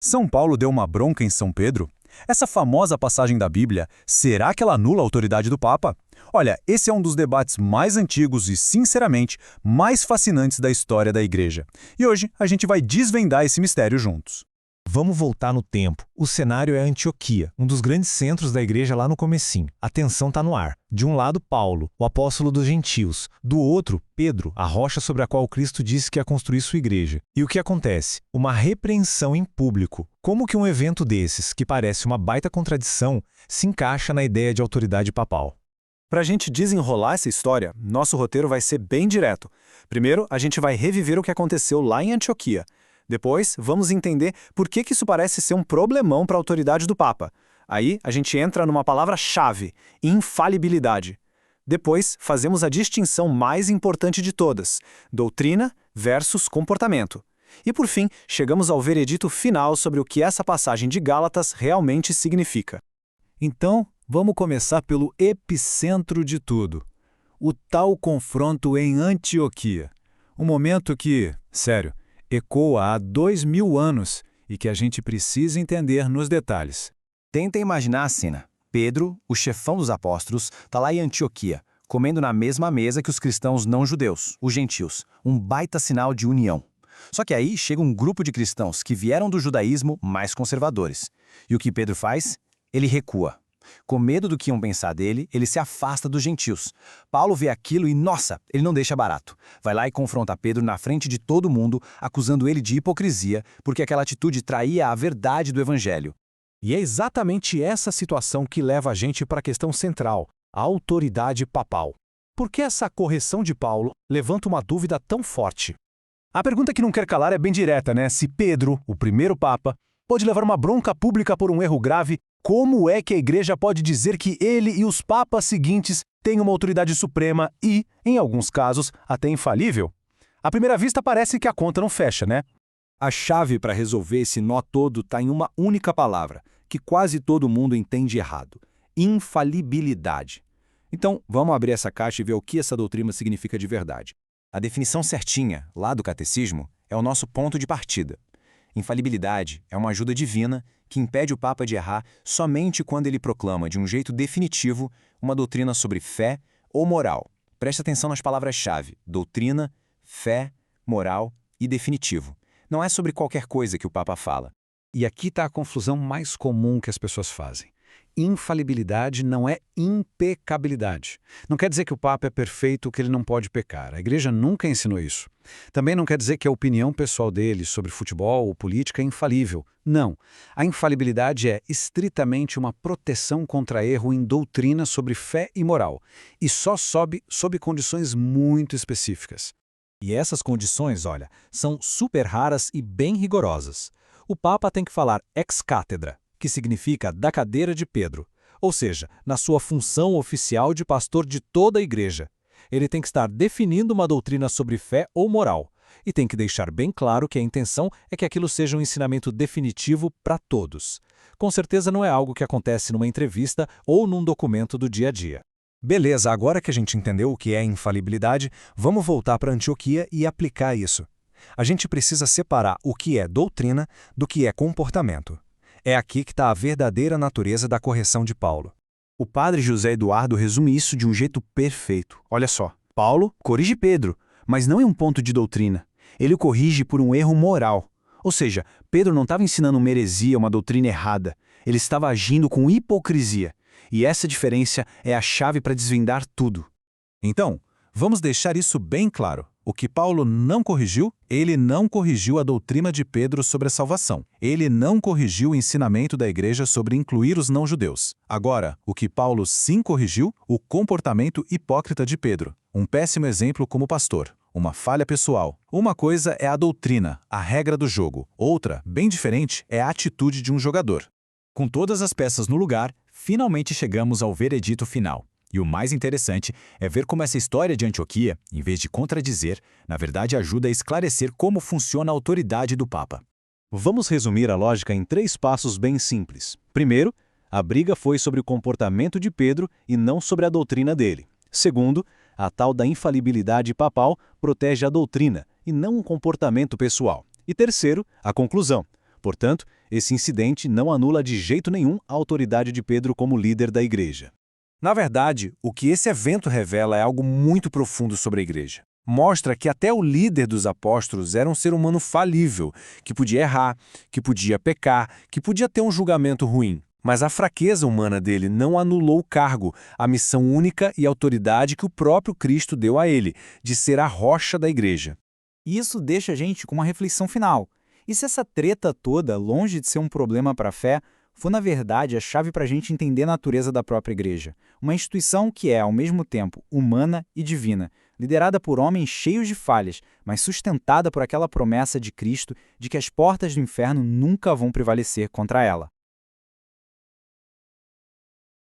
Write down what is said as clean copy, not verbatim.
São Paulo deu uma bronca em São Pedro? Essa famosa passagem da Bíblia, será que ela anula a autoridade do Papa? Olha, esse é um dos debates mais antigos e, sinceramente, mais fascinantes da história da Igreja. E hoje a gente vai desvendar esse mistério juntos. Vamos voltar no tempo. O cenário é Antioquia, um dos grandes centros da igreja lá no comecinho. A tensão está no ar. De um lado, Paulo, o apóstolo dos gentios. Do outro, Pedro, a rocha sobre a qual Cristo disse que ia construir sua igreja. E o que acontece? Uma repreensão em público. Como que um evento desses, que parece uma baita contradição, se encaixa na ideia de autoridade papal? Para a gente desenrolar essa história, nosso roteiro vai ser bem direto. Primeiro, a gente vai reviver o que aconteceu lá em Antioquia. Depois, vamos entender por que isso parece ser um problemão para a autoridade do Papa. Aí, a gente entra numa palavra-chave, infalibilidade. Depois, fazemos a distinção mais importante de todas, doutrina versus comportamento. E por fim, chegamos ao veredito final sobre o que essa passagem de Gálatas realmente significa. Então, vamos começar pelo epicentro de tudo. O tal confronto em Antioquia. Um momento que, sério, ecoa há 2000 anos e que a gente precisa entender nos detalhes. Tenta imaginar a cena. Pedro, o chefão dos apóstolos, está lá em Antioquia, comendo na mesma mesa que os cristãos não judeus, os gentios. Um baita sinal de união. Só que aí chega um grupo de cristãos que vieram do judaísmo mais conservadores. E o que Pedro faz? Ele recua. Com medo do que iam pensar dele, ele se afasta dos gentios. Paulo vê aquilo e, nossa, ele não deixa barato. Vai lá e confronta Pedro na frente de todo mundo, acusando ele de hipocrisia, porque aquela atitude traía a verdade do evangelho. E é exatamente essa situação que leva a gente para a questão central, a autoridade papal. Por que essa correção de Paulo levanta uma dúvida tão forte? A pergunta que não quer calar é bem direta, né? Se Pedro, o primeiro Papa, pode levar uma bronca pública por um erro grave, como é que a Igreja pode dizer que ele e os papas seguintes têm uma autoridade suprema e, em alguns casos, até infalível? À primeira vista parece que a conta não fecha, né? A chave para resolver esse nó todo está em uma única palavra, que quase todo mundo entende errado: infalibilidade. Então, vamos abrir essa caixa e ver o que essa doutrina significa de verdade. A definição certinha, lá do catecismo, é o nosso ponto de partida. Infalibilidade é uma ajuda divina que impede o Papa de errar somente quando ele proclama de um jeito definitivo uma doutrina sobre fé ou moral. Preste atenção nas palavras-chave: doutrina, fé, moral e definitivo. Não é sobre qualquer coisa que o Papa fala. E aqui está a confusão mais comum que as pessoas fazem. Infalibilidade não é impecabilidade. Não quer dizer que o Papa é perfeito, que ele não pode pecar. A Igreja nunca ensinou isso. Também não quer dizer que a opinião pessoal dele sobre futebol ou política é infalível. Não. A infalibilidade é estritamente uma proteção contra erro em doutrina sobre fé e moral. E só sobe sob condições muito específicas. E essas condições, olha, são super raras e bem rigorosas. O Papa tem que falar ex cátedra, que significa da cadeira de Pedro, ou seja, na sua função oficial de pastor de toda a igreja. Ele tem que estar definindo uma doutrina sobre fé ou moral, e tem que deixar bem claro que a intenção é que aquilo seja um ensinamento definitivo para todos. Com certeza não é algo que acontece numa entrevista ou num documento do dia a dia. Beleza, agora que a gente entendeu o que é infalibilidade, vamos voltar para Antioquia e aplicar isso. A gente precisa separar o que é doutrina do que é comportamento. É aqui que está a verdadeira natureza da correção de Paulo. O padre José Eduardo resume isso de um jeito perfeito. Olha só, Paulo corrige Pedro, mas não em um ponto de doutrina. Ele o corrige por um erro moral. Ou seja, Pedro não estava ensinando uma heresia, uma doutrina errada. Ele estava agindo com hipocrisia. E essa diferença é a chave para desvendar tudo. Então, vamos deixar isso bem claro. O que Paulo não corrigiu, ele não corrigiu a doutrina de Pedro sobre a salvação. Ele não corrigiu o ensinamento da igreja sobre incluir os não-judeus. Agora, o que Paulo sim corrigiu, o comportamento hipócrita de Pedro. Um péssimo exemplo como pastor. Uma falha pessoal. Uma coisa é a doutrina, a regra do jogo. Outra, bem diferente, é a atitude de um jogador. Com todas as peças no lugar, finalmente chegamos ao veredito final. E o mais interessante é ver como essa história de Antioquia, em vez de contradizer, na verdade ajuda a esclarecer como funciona a autoridade do Papa. Vamos resumir a lógica em 3 passos bem simples. Primeiro, a briga foi sobre o comportamento de Pedro e não sobre a doutrina dele. Segundo, a tal da infalibilidade papal protege a doutrina e não um comportamento pessoal. E terceiro, a conclusão. Portanto, esse incidente não anula de jeito nenhum a autoridade de Pedro como líder da igreja. Na verdade, o que esse evento revela é algo muito profundo sobre a igreja. Mostra que até o líder dos apóstolos era um ser humano falível, que podia errar, que podia pecar, que podia ter um julgamento ruim. Mas a fraqueza humana dele não anulou o cargo, a missão única e autoridade que o próprio Cristo deu a ele, de ser a rocha da igreja. E isso deixa a gente com uma reflexão final. E se essa treta toda, longe de ser um problema para a fé, for na verdade a chave para a gente entender a natureza da própria igreja? Uma instituição que é, ao mesmo tempo, humana e divina, liderada por homens cheios de falhas, mas sustentada por aquela promessa de Cristo de que as portas do inferno nunca vão prevalecer contra ela.